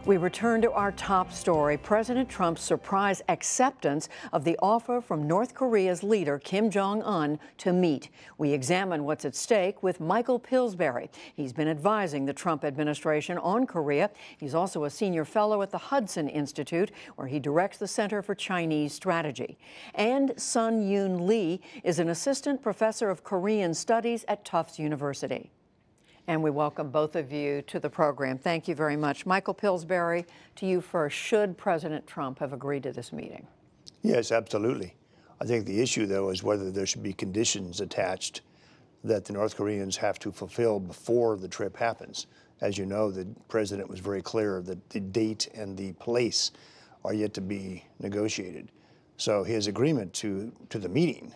We return to our top story, President Trump's surprise acceptance of the offer from North Korea's leader, Kim Jong-un, to meet. We examine what's at stake with Michael Pillsbury. He's been advising the Trump administration on Korea. He's also a senior fellow at the Hudson Institute, where he directs the Center for Chinese Strategy. And Sun-Yoon Lee is an assistant professor of Korean studies at Tufts University. And we welcome both of you to the program. Thank you very much. Michael Pillsbury, to you first. Should President Trump have agreed to this meeting? Yes, absolutely. I think the issue, though, is whether there should be conditions attached that the North Koreans have to fulfill before the trip happens. As you know, the president was very clear that the date and the place are yet to be negotiated. So his agreement to the meeting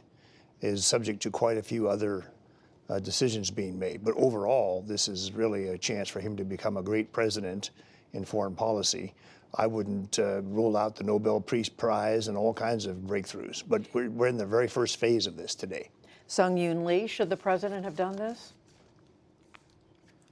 is subject to quite a few other decisions being made. But overall, this is really a chance for him to become a great president in foreign policy. I wouldn't rule out the Nobel Peace Prize and all kinds of breakthroughs, but we're in the very first phase of this today. Sun-Yoon Lee, should the president have done this?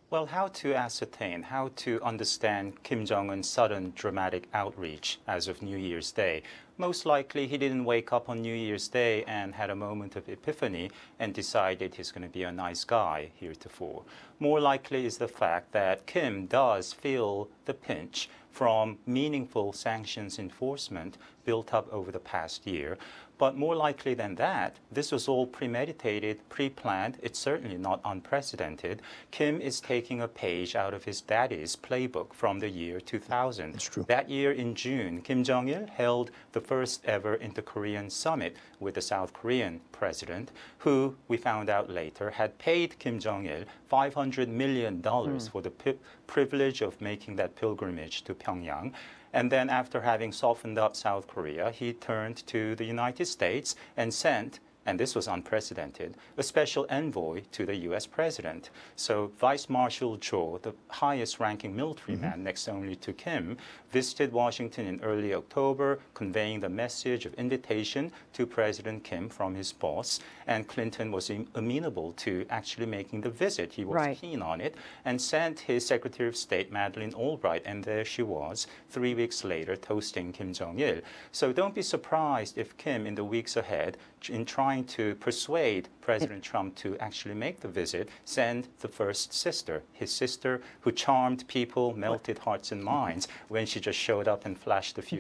Well, how to ascertain, how to understand Kim Jong-un's sudden dramatic outreach as of New Year's Day? Most likely he didn't wake up on New Year's Day and had a moment of epiphany and decided he's going to be a nice guy heretofore. More likely is the fact that Kim does feel the pinch from meaningful sanctions enforcement built up over the past year. But more likely than that, this was all premeditated, pre-planned. It's certainly not unprecedented. Kim is taking a page out of his daddy's playbook from the year 2000. That's true. That year in June, Kim Jong-il held the first ever inter-Korean summit with the South Korean president, who we found out later had paid Kim Jong-il $500 million for the privilege of making that pilgrimage to Pyongyang. And then after having softened up South Korea, he turned to the United States and sent, and this was unprecedented, a special envoy to the U.S. president. So Vice Marshal Cho, the highest-ranking military man next only to Kim, visited Washington in early October, conveying the message of invitation to President Kim from his boss. And Clinton was amenable to actually making the visit. He was keen on it and sent his Secretary of State, Madeleine Albright, and there she was 3 weeks later toasting Kim Jong-il. So don't be surprised if Kim, in the weeks ahead, in trying to persuade President Trump to actually make the visit, send the first sister, his sister who charmed people, melted hearts and minds when she just showed up and flashed a few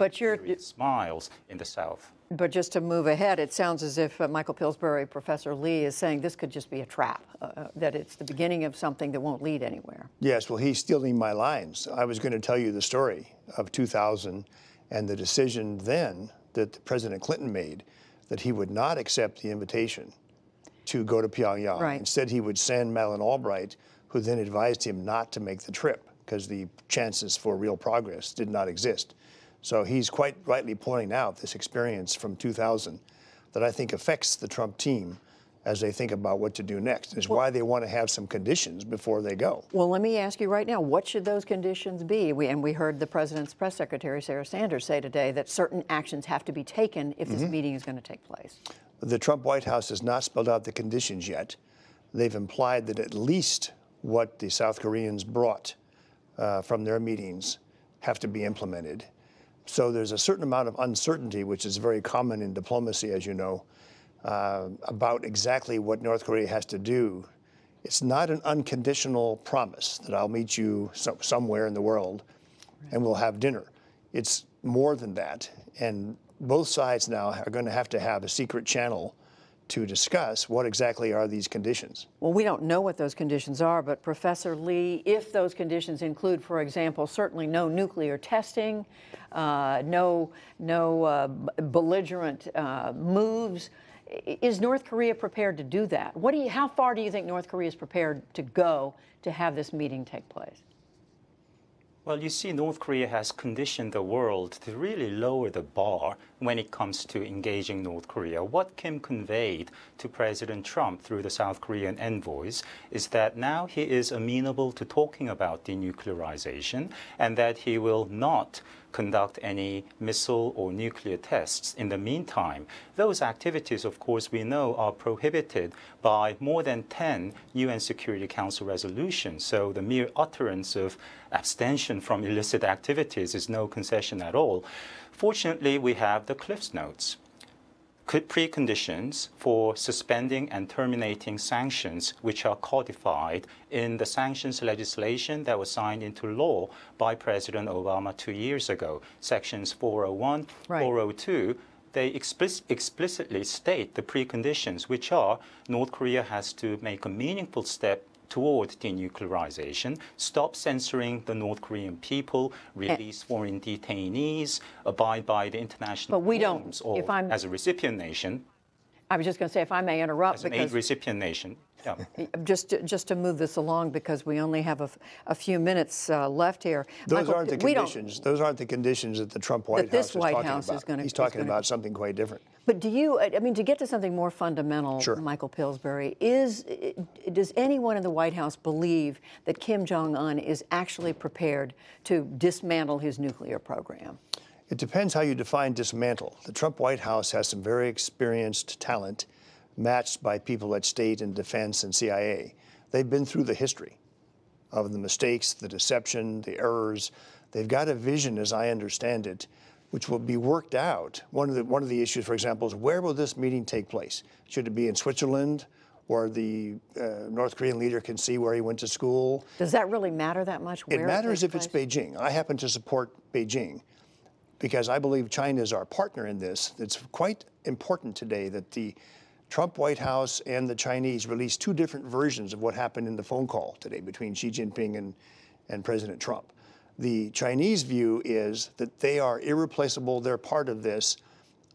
smiles in the South. But just to move ahead, it sounds as if Michael Pillsbury, Professor Lee, is saying this could just be a trap, that it's the beginning of something that won't lead anywhere. Yes, well, he's stealing my lines. I was going to tell you the story of 2000 and the decision then that President Clinton made that he would not accept the invitation to go to Pyongyang. Right. Instead, he would send Madeleine Albright, who then advised him not to make the trip because the chances for real progress did not exist. So he's quite rightly pointing out this experience from 2000 that I think affects the Trump team as they think about what to do next. Is why they want to have some conditions before they go. Well, let me ask you right now, what should those conditions be? We heard the president's press secretary, Sarah Sanders, say today that certain actions have to be taken if this meeting is going to take place. The Trump White House has not spelled out the conditions yet. They've implied that at least what the South Koreans brought from their meetings have to be implemented. So there's a certain amount of uncertainty, which is very common in diplomacy, as you know, about exactly what North Korea has to do. It's not an unconditional promise that I'll meet you somewhere in the world and we'll have dinner. It's more than that. And both sides now are going to have a secret channel to discuss what exactly are these conditions. Well, we don't know what those conditions are, but Professor Lee, if those conditions include, for example, certainly no nuclear testing, no belligerent moves, is North Korea prepared to do that? How far do you think North Korea is prepared to go to have this meeting take place? Well, you see, North Korea has conditioned the world to really lower the bar when it comes to engaging North Korea. What Kim conveyed to President Trump through the South Korean envoys is that now he is amenable to talking about denuclearization and that he will not conduct any missile or nuclear tests in the meantime. Those activities, of course, we know are prohibited by more than 10 UN Security Council resolutions. So the mere utterance of abstention from illicit activities is no concession at all. Fortunately, we have the Cliffs Notes, preconditions for suspending and terminating sanctions, which are codified in the sanctions legislation that was signed into law by President Obama 2 years ago. Sections 401, right. 402, they explicitly state the preconditions, which are North Korea has to make a meaningful step toward denuclearization, stop censoring the North Korean people, release foreign detainees, abide by the international norms, or as a recipient nation. I was just going to say, if I may interrupt, as an aid recipient nation. Yeah. Just to move this along, because we only have a few minutes left here. Those Michael, aren't the conditions. Those aren't the conditions that the Trump White House is talking about. He's talking about something quite different. But do you, I mean, to get to something more fundamental, sure. Michael Pillsbury, does anyone in the White House believe that Kim Jong-un is actually prepared to dismantle his nuclear program? It depends how you define dismantle. The Trump White House has some very experienced talent matched by people at State and Defense and CIA. They've been through the history of the mistakes, the deception, the errors. They've got a vision, as I understand it, which will be worked out. One of the issues, for example, is where will this meeting take place? Should it be in Switzerland, where the North Korean leader can see where he went to school? Does that really matter that much? It matters if it's Beijing. I happen to support Beijing because I believe China is our partner in this. It's quite important today that the Trump White House and the Chinese released two different versions of what happened in the phone call today between Xi Jinping and President Trump. The Chinese view is that they are irreplaceable, they're part of this.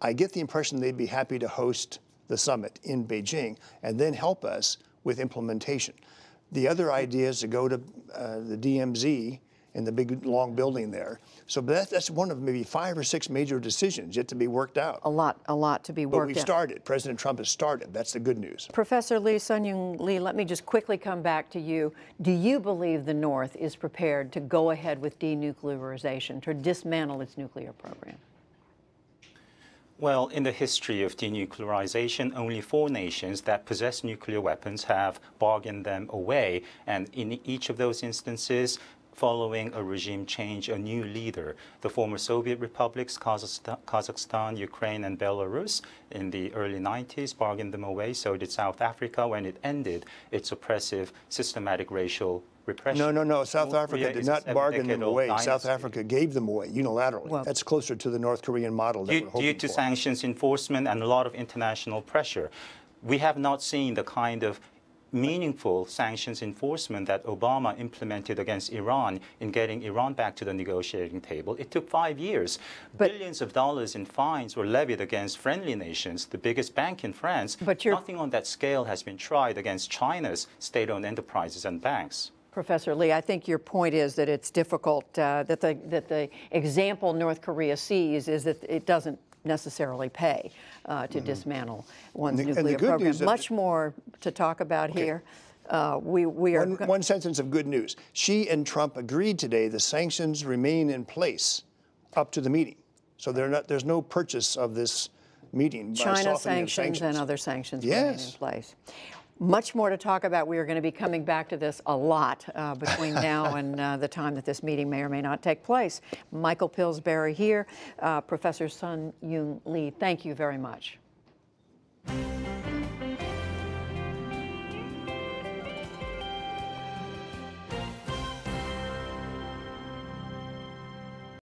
I get the impression they'd be happy to host the summit in Beijing and then help us with implementation. The other idea is to go to the DMZ in the big, long building there. So that's one of maybe 5 or 6 major decisions yet to be worked out. A lot to be worked out. But we've started. President Trump has started. That's the good news. Professor Lee, Sun-Young Lee, let me just quickly come back to you. Do you believe the North is prepared to go ahead with denuclearization, to dismantle its nuclear program? Well, in the history of denuclearization, only 4 nations that possess nuclear weapons have bargained them away. And in each of those instances, following a regime change, a new leader. The former Soviet republics, Kazakhstan, Ukraine, and Belarus in the early 90s bargained them away. So did South Africa when it ended its oppressive, systematic racial repression. No. South Africa did not bargain them away. South Africa gave them away unilaterally. Well, that's closer to the North Korean model that we're hoping due to for. Sanctions enforcement and a lot of international pressure. We have not seen the kind of meaningful sanctions enforcement that Obama implemented against Iran in getting Iran back to the negotiating table. It took 5 years. Billions of dollars in fines were levied against friendly nations, the biggest bank in France. But nothing on that scale has been tried against China's state-owned enterprises and banks. Professor Lee, I think your point is that it's difficult, that the example North Korea sees is that it doesn't necessarily pay to dismantle one's nuclear program. Much more to talk about here. We are one sentence of good news. Xi and Trump agreed today the sanctions remain in place up to the meeting. So there's no purchase of this meeting. China sanctions and other sanctions remain in place. Much more to talk about. We are going to be coming back to this a lot between now and the time that this meeting may or may not take place. Michael Pillsbury here, Professor Sun-Young Lee, thank you very much.